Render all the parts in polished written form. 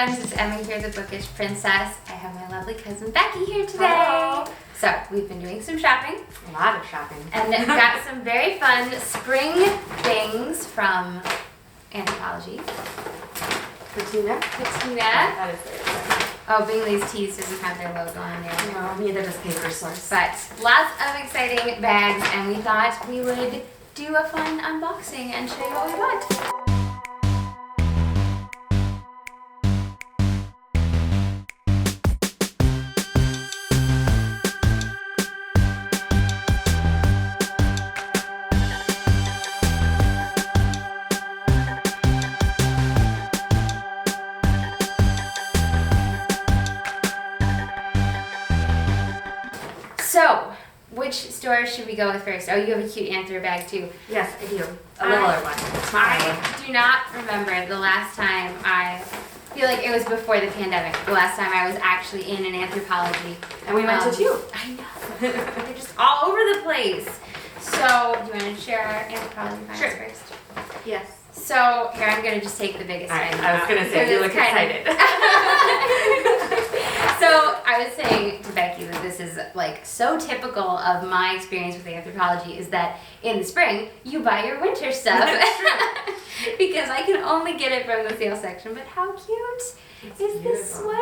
friends, it's Emma here, the Bookish Princess. I have my lovely cousin Becky here today. Hello. So we've been doing some shopping. A lot of shopping. And got some very fun spring things from Anthropologie. Patina? Patina. That is very exciting. Oh, Bingley's Tees doesn't have their logo on there. No, neither does Papersource. But lots of exciting bags, and we thought we would do a fun unboxing and show you what we bought. So, which store should we go with first? Oh, you have a cute Anthro bag too. Yes, I do. A littler one. I do not remember the last time I feel like it was before the pandemic. The last time I was actually in an Anthropologie. And we went to two. I know. They're just all over the place. So, do you want to share our Anthropologie finds first? Yes. So, here, I'm going to just take the biggest item I was going to say, you look excited. So I was saying to Becky that this is like so typical of my experience with Anthropologie is that in the spring you buy your winter stuff because I can only get it from the sale section. But how cute is this sweater?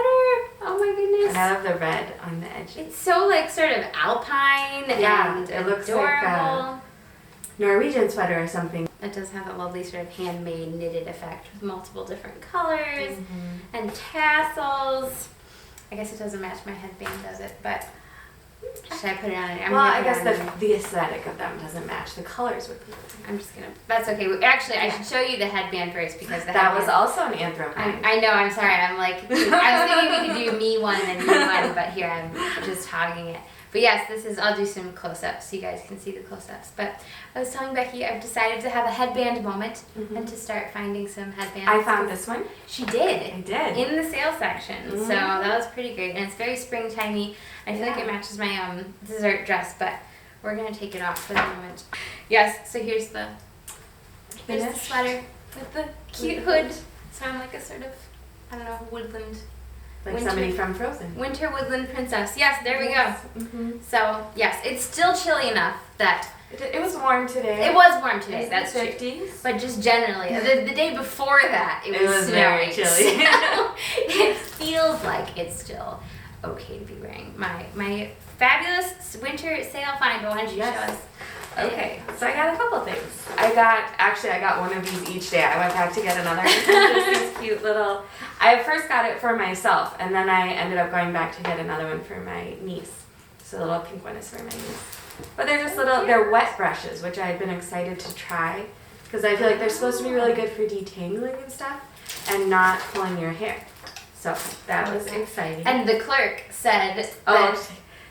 Oh my goodness! And I love the red on the edge. It's so like sort of alpine and it looks adorable. like a Norwegian sweater or something. It does have a lovely sort of handmade knitted effect with multiple different colors and tassels. I guess it doesn't match my headband, does it? But should I put it on? I guess the aesthetic of them doesn't match the colors with them. I'm just gonna. That's okay. Actually, I should show you the headband first because that was also an Anthro. I know. I'm sorry. I'm like. I was thinking we could do me one and me one, but here I'm just hogging it. But yes, this is. I'll do some close-ups so you guys can see the close-ups. But I was telling Becky I've decided to have a headband moment and to start finding some headbands. I found this one. She did. I did. In the sale section. So that was pretty great. And it's very springtimey. I feel like it matches my dessert dress, but we're going to take it off for the moment. Yes, so here's the sweater with the cute hood. So I'm like a sort of, I don't know, woodland. Like somebody from Frozen. Winter woodland princess. Yes, there we go. So, yes, it's still chilly enough that... It was warm today. It was warm today, It was that's the 50s. true. But just generally, the day before that, it was very snowing. chilly. So it feels like it's still okay to be wearing my fabulous winter sale find. But why don't you show us? Okay, so I got a couple things. I got one of these each day. I went back to get another. This cute little, I first got it for myself, and then I ended up going back to get another one for my niece. So the little pink one is for my niece. But they're just they're wet brushes, which I've been excited to try, because I feel like they're supposed to be really good for detangling and stuff, and not pulling your hair. So that was exciting. And the clerk said,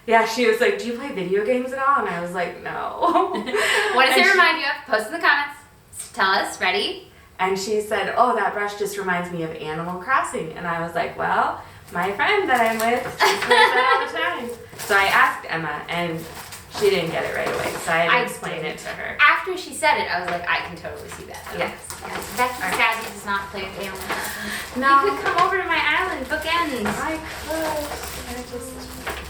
yeah, she was like, do you play video games at all? And I was like, no. What does it remind you of? Post in the comments. Tell us. Ready? And she said, oh, that brush just reminds me of Animal Crossing. And I was like, well, my friend that I'm with, she plays that all the time. So I asked Emma, and she didn't get it right away. So I had to explain it to her. After she said it, I was like, I can totally see that. Yes. Becky Scazzy does not play with Animal Crossing. No. You could come over to my island, bookends. I could.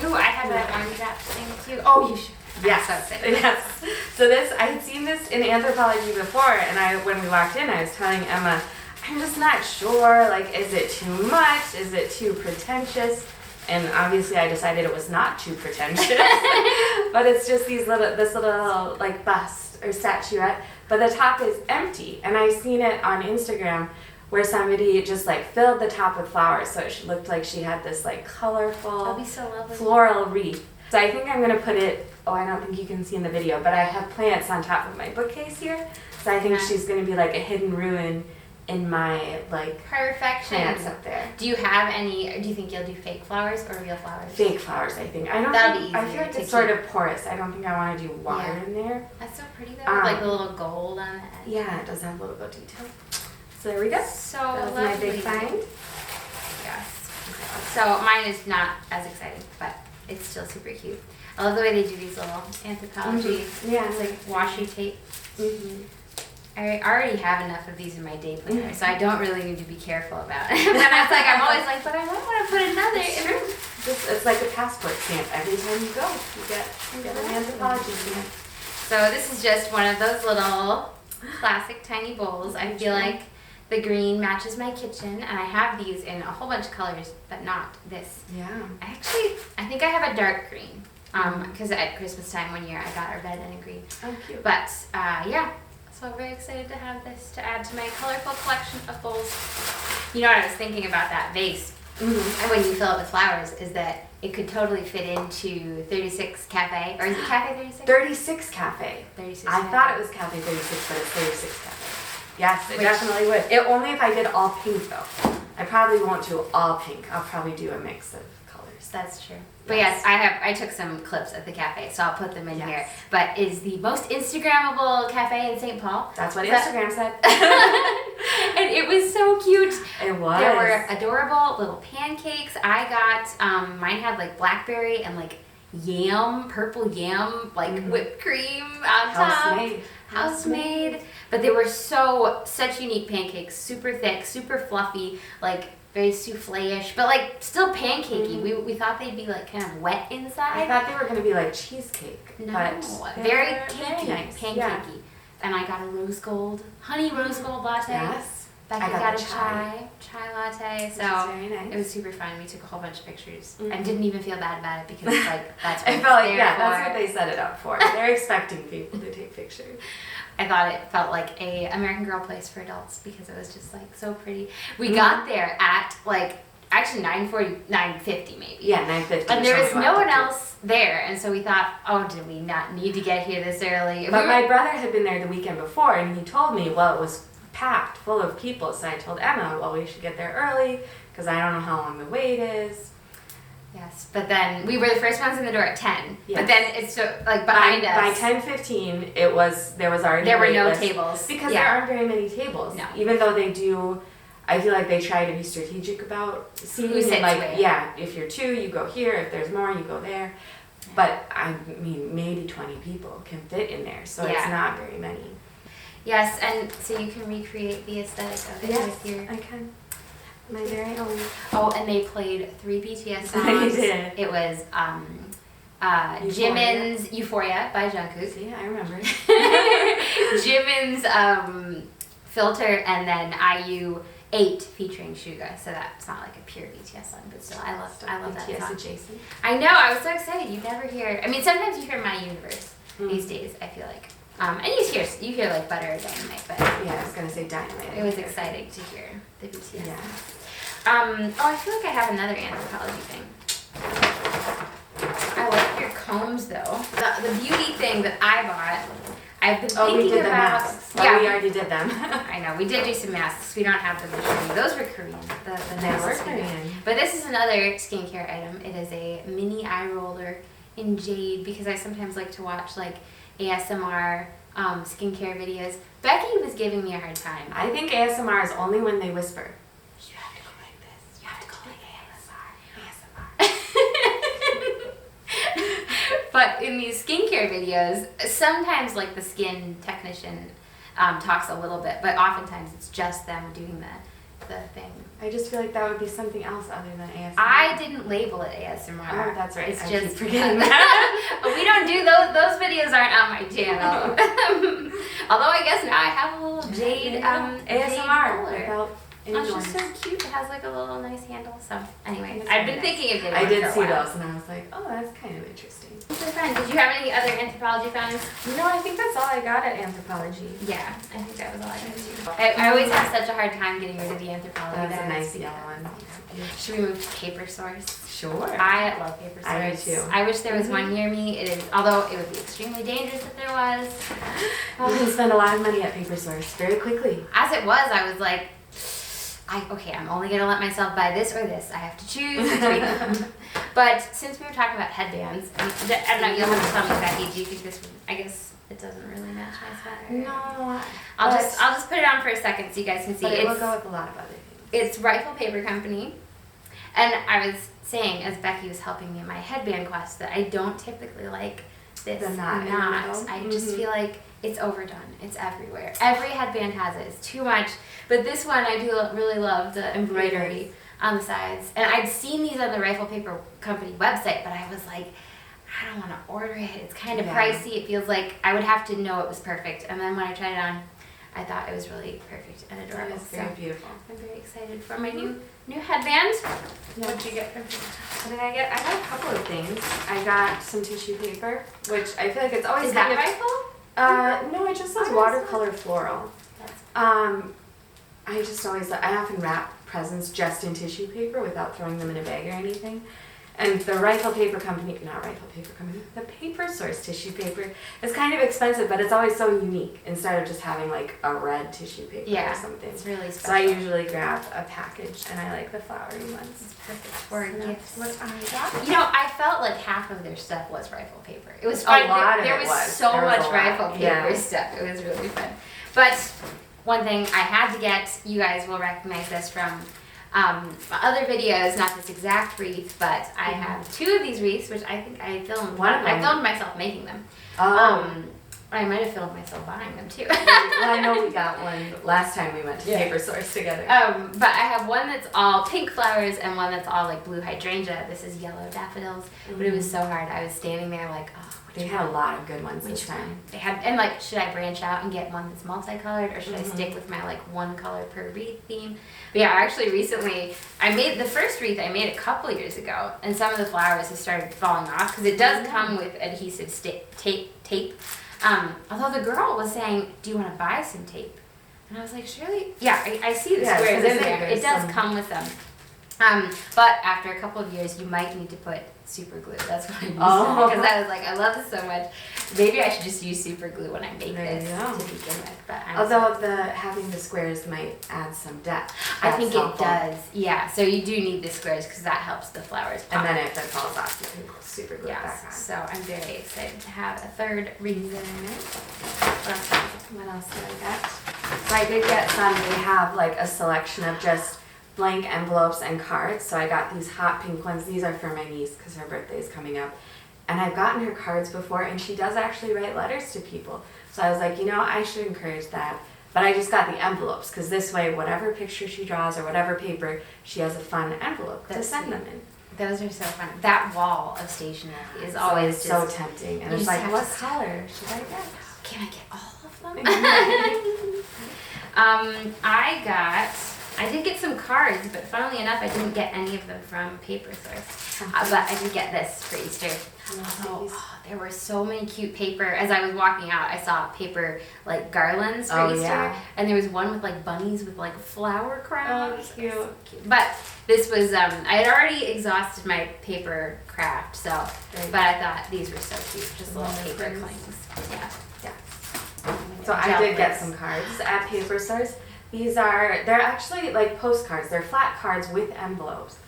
Ooh, I have that orange wrap thing too. Oh, you should. Yes. So Yes. So I had seen this in Anthropologie before, and when we walked in, I was telling Emma, I'm just not sure. Like, is it too much? Is it too pretentious? And obviously, I decided it was not too pretentious. But it's just this little like bust or statuette, but the top is empty. And I've seen it on Instagram where somebody just like filled the top with flowers, so it looked like she had this like colorful That'd be so lovely. floral wreath. So I think I'm gonna put it. Oh, I don't think you can see in the video, but I have plants on top of my bookcase here. So I think she's gonna be like a hidden ruin in my like perfection plants up there. Do you have any? Do you think you'll do fake flowers or real flowers? Fake flowers, I think. I don't. That'll think, be I easier feel like to it's sort keep. of porous. I don't think I want to do water in there. That's so pretty though. Like the little gold on the edge. Yeah, it does have a little bit of detail. So there we go. So that was lovely. my big find. Yes. So mine is not as exciting, but it's still super cute. I love the way they do these little Anthropologie. Yeah. It's like washi tape. I already have enough of these in my day planner, so I don't really need to be careful about it. But that's like, I'm always like, but I might want to put another. It's like a passport stamp. Every time you go, you get an Anthropologie stamp. So this is just one of those little classic tiny bowls. I feel like the green matches my kitchen, and I have these in a whole bunch of colors, but not this. Yeah. I think I have a dark green, because at Christmas time one year I got a red and a green. Oh, cute. But yeah, so I'm very excited to have this to add to my colorful collection of bowls. You know what I was thinking about that vase, and when you fill it with flowers, is that it could totally fit into 36 Cafe, or is it Cafe 36? 36 Cafe. 36 I Cafe. thought it was Cafe 36, but it's 36 Cafe. Yes, it definitely would. Only if I did all pink though. I probably won't do all pink. I'll probably do a mix of colors. That's true. But yes, I took some clips at the cafe, so I'll put them in here. But is the most Instagrammable cafe in St. Paul. That's what Instagram said. And it was so cute. It was. There were adorable little pancakes. I got, mine had like blackberry and like yam, purple yam, like whipped cream on top. House-made. But they were such unique pancakes. Super thick, super fluffy, like very souffle-ish, but like still pancakey. We thought they'd be like kind of wet inside. I thought they were going to be like cheesecake. No, but very cakey, nice. pancakey. Yeah. And I got a honey rose gold latte. Yes. Becky I got a chai latte. So very nice. it was super fun. We took a whole bunch of pictures and didn't even feel bad about it because it's like that's what I felt like that's what they set it up for. They're expecting people to take pictures. I thought it felt like a American Girl place for adults because it was just like so pretty. We got there at like actually 9:40, 9:50 maybe. Yeah, 9:50. And there was no one else there, and so we thought, oh, did we not need to get here this early? But my brother had been there the weekend before, and he told me, well, it was packed, full of people. So I told Emma, well, we should get there early because I don't know how long the wait is. Yes, but then we were the first ones in the door at 10. Yes. But then it's so, like behind us. By 10:15, there was already there were no list tables because there aren't very many tables. No. Even though they do, I feel like they try to be strategic about seating. Who sits like, where. yeah, if you're two, you go here. If there's more, you go there. Yeah. But I mean, maybe 20 people can fit in there, so it's not very many. Yes, and so you can recreate the aesthetic of it with your. I can. My very own. Oh, and they played 3 BTS songs. They did. It was Jimin's Euphoria by Jungkook. See, I remember. Jimin's Filter, and then IU 8 featuring Suga. So that's not like a pure BTS song, but still, I love that BTS song. adjacent. I know, I was so excited. You never hear. I mean, sometimes you hear My Universe these days. I feel like, and you hear like Butter or Dynamite, but yeah, I was gonna say Dynamite. it was exciting to hear the BTS. Yeah. Oh, I feel like I have another Anthropologie thing. I like your combs though. The beauty thing that I bought, I've been thinking we did about. the masks. Yeah, we already did them. I know, we did do some masks. We don't have them this year. Those were Korean. The They were masks Korean. But this is another skincare item. It is a mini eye roller in jade because I sometimes like to watch like ASMR skincare videos. Becky was giving me a hard time. I think ASMR is only when they whisper. You have to go like this. You have to go like ASMR. But in these skincare videos, sometimes like the skin technician talks a little bit, but oftentimes it's just them doing the thing. I just feel like that would be something else other than ASMR. I didn't label it ASMR. Oh, that's right. It's I just keep forgetting that. we don't do those videos aren't on my channel. Although I guess now I have a little jade ASMR roller. without any It's noise. just so cute. It has like a little nice handle. So anyway, It's I've very been thinking of it. I did for a see while. those and I was like, oh, that's kind of interesting. So fun. Did you have any other Anthropologie finds? No, I think that's all I got at Anthropologie. Yeah, I think that was all I got too. I always have such a hard time getting rid of the Anthropologie. That's a bags. nice yellow one. Should we move to Papersource? Sure. I love Papersource. I do too. I wish there was one near me. It is, although it would be extremely dangerous if there was. You can spend a lot of money at Papersource very quickly. As it was, I was like, I'm only gonna let myself buy this or this. I have to choose between them. But since we were talking about headbands, I don't know. You'll have to tell me, Becky. Do you think this would? I guess it doesn't really match my sweater. No. I'll just put it on for a second so you guys can see. But it will go with a lot of other things. It's Rifle Paper Company, and I was saying as Becky was helping me in my headband quest that I don't typically like this The knot in the knot. middle. I just feel like it's overdone. It's everywhere. Every headband has it. It's too much. But this one, I do really love the embroidery on the sides. And I'd seen these on the Rifle Paper Company website, but I was like, I don't want to order it. It's kind of pricey. It feels like I would have to know it was perfect. And then when I tried it on, I thought it was really perfect and adorable. It's very beautiful. I'm very excited for my new headband. What did you get from me? What did I get? I got a couple of things. I got some tissue paper, which I feel like it's always Is kind that of... Rifle? No, it just says Oh, watercolor floral. That's I just always, I often wrap presents just in tissue paper without throwing them in a bag or anything. And the Rifle Paper Company, not Rifle Paper Company, the Papersource tissue paper is kind of expensive, but it's always so unique instead of just having like a red tissue paper or something. It's really special. So I usually grab a package, and I like the flowery ones. It's perfect for gifts. What I got. You know, I felt like half of their stuff was Rifle Paper. It was A fun. lot of there it was was. so There was much a lot. Rifle Paper Yeah. stuff. It was really fun. But one thing I had to get, you guys will recognize this from other videos, not this exact wreath, but I have two of these wreaths, which I think I filmed. I filmed myself making them. I might have filmed myself buying them too. Well, I know we got one last time we went to Papersource together. But I have one that's all pink flowers and one that's all like blue hydrangea. This is yellow daffodils. But it was so hard. I was standing there like, oh, they had a lot of good ones this time. They had, and like, should I branch out and get one that's multicolored, or should I stick with my like one color per wreath theme? But yeah, actually recently, I made the first wreath I made a couple years ago, and some of the flowers have started falling off because it does come with adhesive tape. Although the girl was saying, do you want to buy some tape? And I was like, surely, yeah, I see the squares in there. It does come with them. But after a couple of years, you might need to put super glue. That's what I used because I was like, I love this so much. Maybe I should just use super glue when I make this to begin with. But although having the squares might add some depth. I think it does. Yeah. So you do need the squares because that helps the flowers pop. And then if it falls off, you can super glue it back on. So I'm very excited to have a third wreath in it. What else did I get? So I did get some. They have like a selection of just blank envelopes and cards. So I got these hot pink ones. These are for my niece because her birthday is coming up. And I've gotten her cards before, and she does actually write letters to people. So I was like, you know, I should encourage that. But I just got the envelopes because this way, whatever picture she draws or whatever paper, she has a fun envelope to send them in. Those are so fun. That wall of stationery is always so just tempting. And it's like, what color should I get? Can I get all of them? I did get some cards, but funnily enough, I didn't get any of them from Papersource. But I did get this for Easter. There were so many cute paper. As I was walking out, I saw paper like garlands for Easter, and there was one with like bunnies with like flower crowns. Cute. But this was I had already exhausted my paper craft, so but I thought these were so cute, just little paper clings. Yeah. So I did get some cards at Papersource. They're actually like postcards. They're flat cards with envelopes.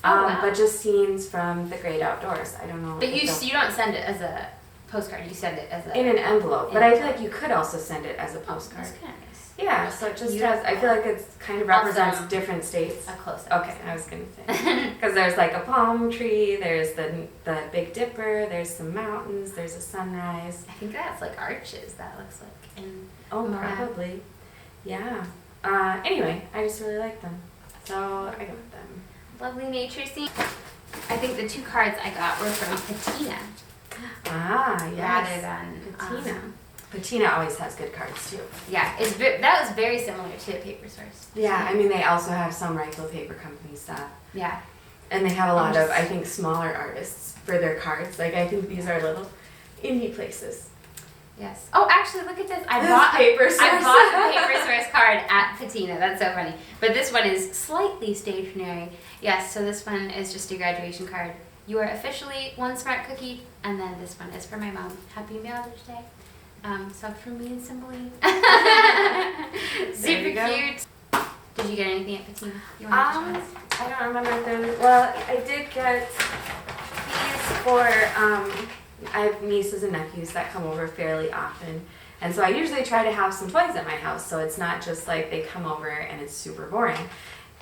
But just scenes from the great outdoors. I don't know. But you don't send it as a postcard. You send it as in an envelope. But I feel like you could also send it as a postcard. That's kind of nice. Yeah. So it just has. I feel like it's kind of represents different states. A close-up. Okay, I was gonna say because there's like a palm tree. There's the Big Dipper. There's some mountains. There's a sunrise. I think that's like arches. That looks like in. Probably. Yeah. Anyway, I just really like them, so I got them. Lovely nature scene. I think the two cards I got were from Patina. Yes. Rather than Patina. Patina always has good cards too. Yeah, that was very similar to Papersource. Yeah, I mean they also have some Rifle Paper Company stuff. Yeah. And they have a lot of, I think, smaller artists for their cards. Like I think these are little indie places. Yes. Oh, actually, look at this. I bought a Papersource card at Patina. That's so funny. But this one is slightly stationary. Yes, so this one is just a graduation card. You are officially one smart cookie, and then this one is for my mom. Happy Mother's Day. So from me and Cymbeline. Super cute. Did you get anything at Patina? I don't remember if there was, well, I did get these for, I have nieces and nephews that come over fairly often, and so I usually try to have some toys at my house, so it's not just like they come over and it's super boring.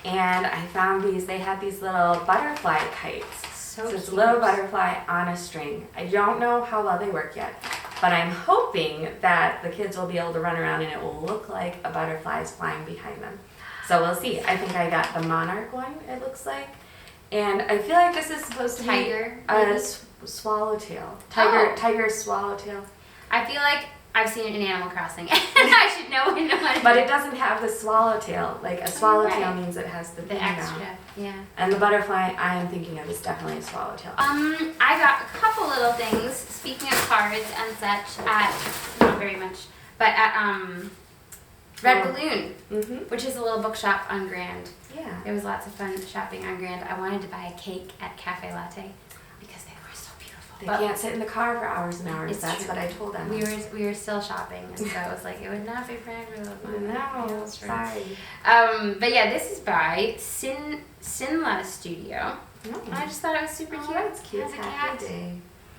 And I found these, they had these little butterfly kites. So it's a cute. little butterfly on a string. I don't know how well they work yet, but I'm hoping that the kids will be able to run around and it will look like a butterfly is flying behind them. So we'll see. I think I got the monarch one, it looks like. And I feel like this is supposed to Tiger, be a swallowtail. Tiger swallowtail. I feel like I've seen it in Animal Crossing. I should know what But it doesn't have the swallowtail. Like a swallowtail means it has the thing extra. down. Yeah. And the butterfly I am thinking of is definitely a swallowtail. I got a couple little things, speaking of cards and such, at, not very much, but at Red Balloon, which is a little bookshop on Grand. Yeah. It was lots of fun shopping on Grand. I wanted to buy a cake at Cafe Latte because they were so beautiful. They can't sit in the car for hours and hours. It's That's true. what I told them. We were still shopping, and so it was like, it would not be for everyone. No, sorry. But yeah, this is by Sinla Studio. I just thought it was super cute. That's cute. It has a Happy cat day.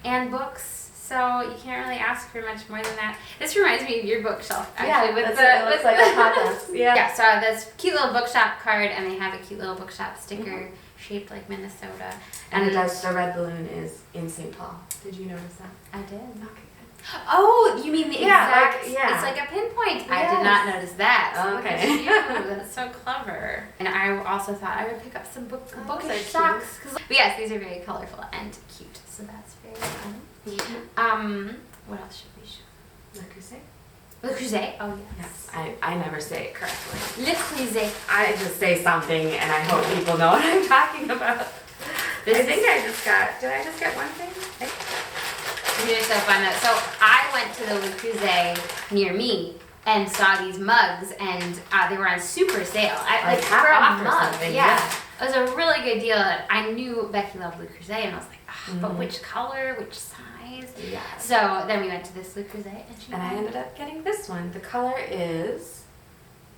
and books, so you can't really ask for much more than that. This reminds me of your bookshelf, actually. It looks like a hot dog. Yeah. Yeah, so I have this cute little bookshop card, and they have a cute little bookshop sticker shaped like Minnesota. And it does. The red balloon is in St. Paul. Did you notice that? I did. Okay, good. Oh, you mean the exact? It's like a pinpoint. I did not notice that. Okay. Look at you. That's so clever. And I also thought I would pick up some books they're or socks. But yes, these are very colorful and cute. So that's very fun. What else should we show? Le Creuset? Le Creuset. Oh Yes. I never say it correctly. Le Creuset. I just say something and I hope people know what I'm talking about. Did I just get one thing? These are so fun though. So I went to the Le Creuset near me and saw these mugs, and they were on super sale. Like for half a off or mug. something, Yeah. It was a really good deal. I knew Becky loved Le Creuset, and I was like, but which color, which size? Yeah. So then we went to this Le Creuset, and I ended up getting this one. The color is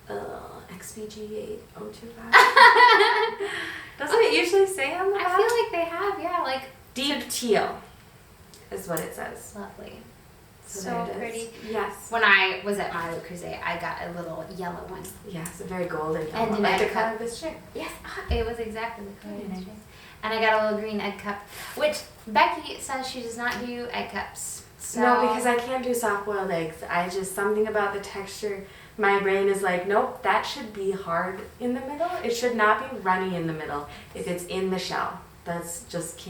XBG 8025. Doesn't it usually say on the back? I feel like they have, yeah, like deep teal is what it says. lovely. So So there it is. pretty. Yes. When I was at my Le Creuset, I got a little yellow one. Yes, a very golden And yellow. an Like the egg color cup. of this chick. Yes, it was exactly the color Very of the nice. string. And I got a little green egg cup, which Becky says she does not do egg cups. So No, because I can't do soft-boiled eggs. Something about the texture, my brain is like, nope, that should be hard in the middle. It should not be runny in the middle if it's in the shell. That's just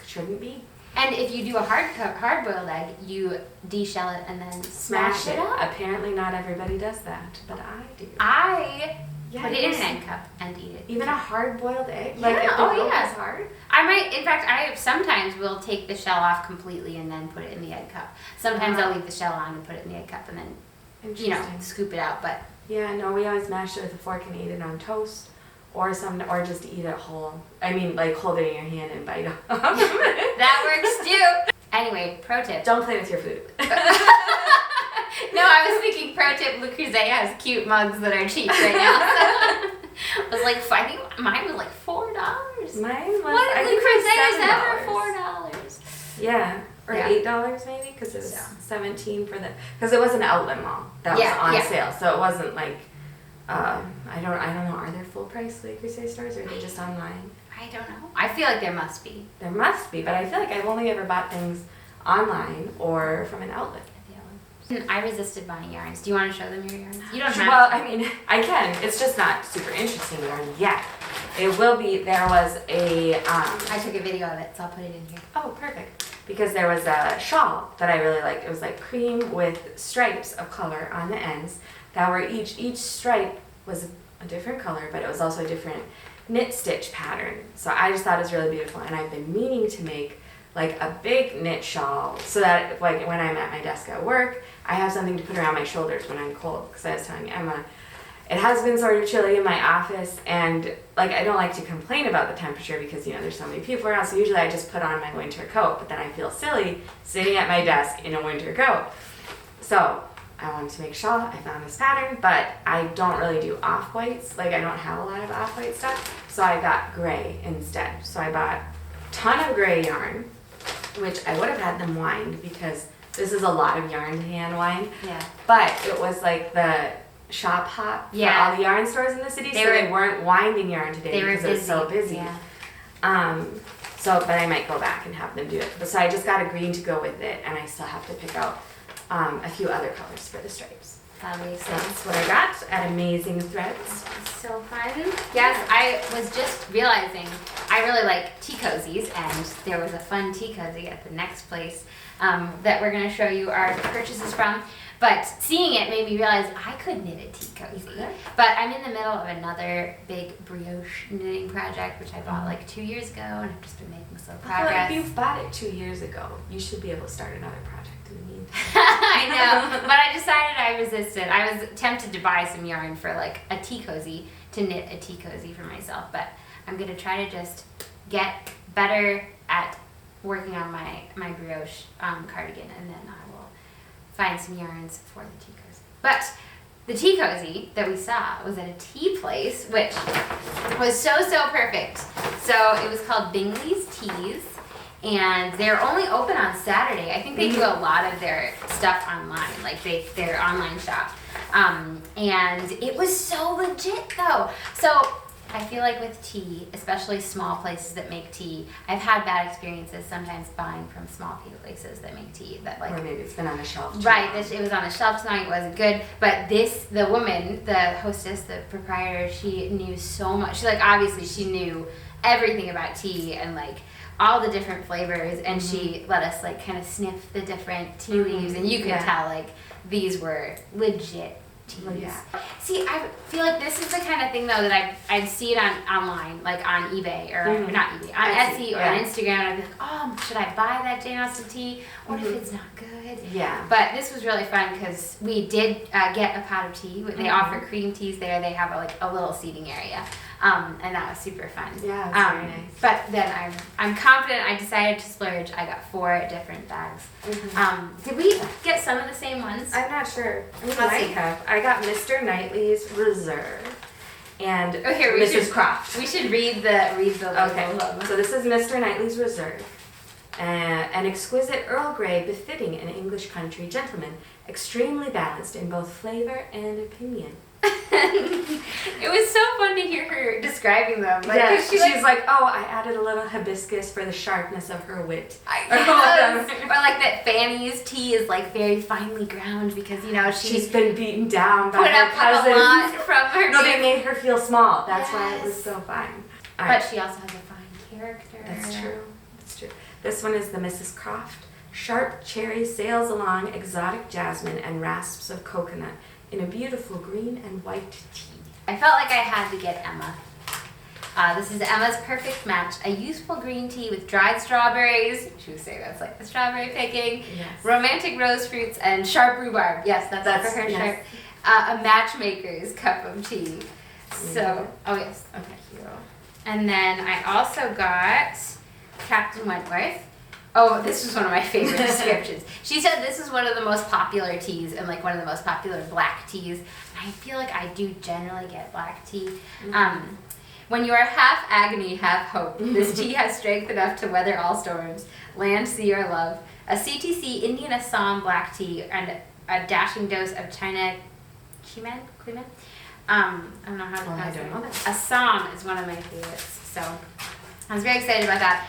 shouldn't be. And if you do a hard-boiled egg, you de-shell it and then smash it up. Apparently not everybody does that, but I do. I Yeah, put it in yes. an egg cup and eat it. Even a hard-boiled egg? Yeah, Like if the oh yolk yeah. is hard? I might, in fact, I sometimes will take the shell off completely and then put it in the egg cup. Sometimes I'll leave the shell on and put it in the egg cup and then, Interesting. scoop it out. But Yeah, no, we always mash it with a fork and eat it on toast. Or just eat it whole. I mean, like hold it in your hand and bite off. that works too. Anyway, pro tip. Don't play with your food. No, I was thinking pro tip, Le Creuset has cute mugs that are cheap right now. So I was like, I think mine was like $4. Mine was, What? I Le think Creuset it was is ever $4. Yeah, or Yeah. $8 maybe, because it was So. 17 for because it was an outlet mall that was on Yeah. sale, so it wasn't like, I don't know, are there full price Le Creuset stores or are they just online? I don't know. I feel like there must be. There must be, but I feel like I've only ever bought things online or from an outlet. I resisted buying yarns. Do you want to show them your yarns? You don't have Well, to. I mean, I can. It's just not super interesting yarn yet. It will be. There was a. I took a video of it, so I'll put it in here. Oh, perfect. Because there was a shawl that I really liked. It was like cream with stripes of color on the ends that were each stripe was a different color, but it was also a different knit stitch pattern. So I just thought it was really beautiful, and I've been meaning to make like a big knit shawl so that like when I'm at my desk at work, I have something to put around my shoulders when I'm cold. Because I was telling Emma, it has been sort of chilly in my office, and like I don't like to complain about the temperature because there's so many people around. So usually I just put on my winter coat, but then I feel silly sitting at my desk in a winter coat. So I wanted to make a shawl. I found this pattern, but I don't really do off-whites. Like I don't have a lot of off-white stuff, so I got gray instead. So I bought a ton of gray yarn, which I would have had them wind because this is a lot of yarn to hand wind. Yeah. But it was like the shop hop for all the yarn stores in the city, they weren't winding yarn today because it was so busy. Yeah. So, but I might go back and have them do it. But so I just got a green to go with it, and I still have to pick out a few other colors for the stripes. Lovely. So that's what I got at Amazing Threads. So fun. Yes, I was just realizing I really like tea cozies, and there was a fun tea cozy at the next place that we're going to show you our purchases from. But seeing it made me realize I could knit a tea cozy. Okay. But I'm in the middle of another big brioche knitting project, which I bought like 2 years ago, and I've just been making slow progress. I feel like if you bought it 2 years ago, you should be able to start another project in the meantime. I know, but I decided I resisted. I was tempted to buy some yarn for like a tea cozy, to knit a tea cozy for myself, but I'm going to try to just get better at working on my brioche cardigan, and then I will find some yarns for the tea cozy. But the tea cozy that we saw was at a tea place, which was so perfect. So it was called Bingley's Teas, and they're only open on Saturday. I think they do a lot of their stuff online, like their online shop. And it was so legit though. So I feel like with tea, especially small places that make tea, I've had bad experiences sometimes buying from small places that make tea that like, or maybe it's been on the shelf. Right, it was on the shelf tonight, it wasn't good. But the woman, the hostess, the proprietor, she knew so much. Obviously she knew everything about tea and like all the different flavors, and she let us like kind of sniff the different tea leaves, and you could tell like these were legit teas. Yeah. See, I feel like this is the kind of thing though that I'd see it online, like on eBay or not eBay, on Etsy or on Instagram, and I'd be like, oh, should I buy that Jane Austen tea? What if it's not good? Yeah. But this was really fun because we did get a pot of tea. They offer cream teas there. They have a little seating area. And that was super fun. Yeah, that's very nice. But then I'm confident I decided to splurge. I got 4 different bags. Did we get some of the same ones? I'm not sure. We might have. I got Mr. Knightley's Reserve and Mrs. Croft. We should read the logo. Okay. So this is Mr. Knightley's Reserve. An exquisite Earl Grey befitting an English country gentleman, extremely balanced in both flavor and opinion. It was so fun to hear her describing them. She's like, oh, I added a little hibiscus for the sharpness of her wit. Or like that Fanny's tea is like very finely ground because she's been beaten down by her cousins. A lot from her. No, they made her feel small. That's why it was so fun. But she also has a fine character. That's true. This one is the Mrs. Croft. Sharp cherry sails along exotic jasmine and rasps of coconut in a beautiful green and white tea. I felt like I had to get Emma. This is Emma's perfect match. A useful green tea with dried strawberries. She would say that's like the strawberry picking. Yes. Romantic rose fruits and sharp rhubarb. Yes, that's for her. Yes. Sharp. A matchmaker's cup of tea. So, okay. And then I also got Captain Wentworth. Oh, this was one of my favorite descriptions. She said this is one of the most popular teas and like one of the most popular black teas. And I feel like I do generally get black tea. When you are half agony, half hope, this tea has strength enough to weather all storms, land, sea, or love. A CTC Indian Assam black tea and a dashing dose of China Cumin? I don't know how to pronounce it. Assam is one of my favorites. So I was very excited about that.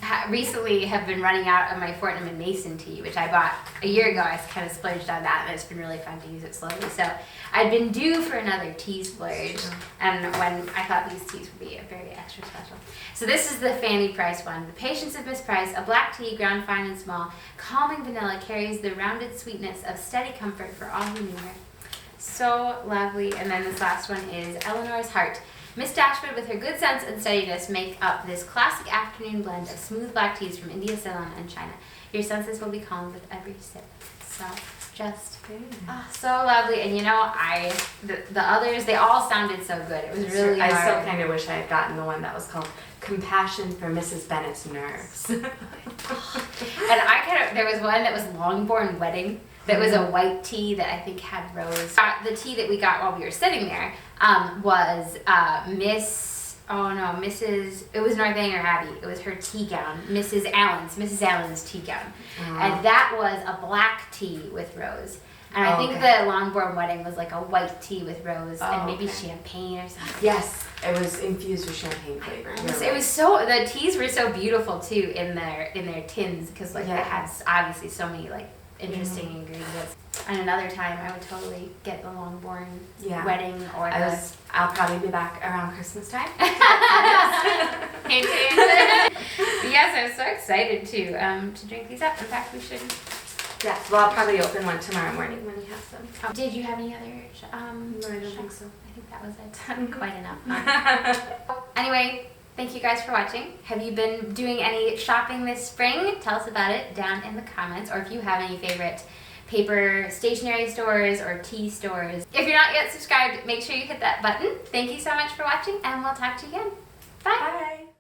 I recently have been running out of my Fortnum & Mason tea, which I bought a year ago. I kind of splurged on that, and it's been really fun to use it slowly. So I'd been due for another tea splurge, and when I thought these teas would be very extra special. So this is the Fanny Price one. The Patience of Miss Price, a black tea ground fine and small, calming vanilla, carries the rounded sweetness of steady comfort for all who knew her. So lovely. And then this last one is Eleanor's Heart. Miss Dashwood, with her good sense and steadiness, make up this classic afternoon blend of smooth black teas from India, Ceylon, and China. Your senses will be calmed with every sip. So, just so lovely. And the others, they all sounded so good. It was really hard. I still kind of wish I had gotten the one that was called Compassion for Mrs. Bennet's Nerves. And there was one that was Longbourn Wedding. That was a white tea that I think had rose. The tea that we got while we were sitting there was Miss Oh no, it was Northanger Abbey. It was her tea gown, Mrs. Allen's tea gown. And that was a black tea with rose. And I think the Longbourn wedding was like a white tea with rose and maybe champagne or something. Yes, it was infused with champagne flavor. It was so, the teas were so beautiful too in their tins because like they had obviously so many like interesting ingredients. And another time I would totally get the Longbourn wedding or I'll probably be back around Christmas time. Hint, hint. Yes, I'm so excited to drink these up. In fact, we should. Yes, well, I'll probably open one tomorrow morning when he has them. Did you have any other? No, I don't think so. I think that was it. Quite enough. Anyway, thank you guys for watching. Have you been doing any shopping this spring? Tell us about it down in the comments, or if you have any favorite paper stationery stores or tea stores. If you're not yet subscribed, make sure you hit that button. Thank you so much for watching, and we'll talk to you again. Bye. Bye.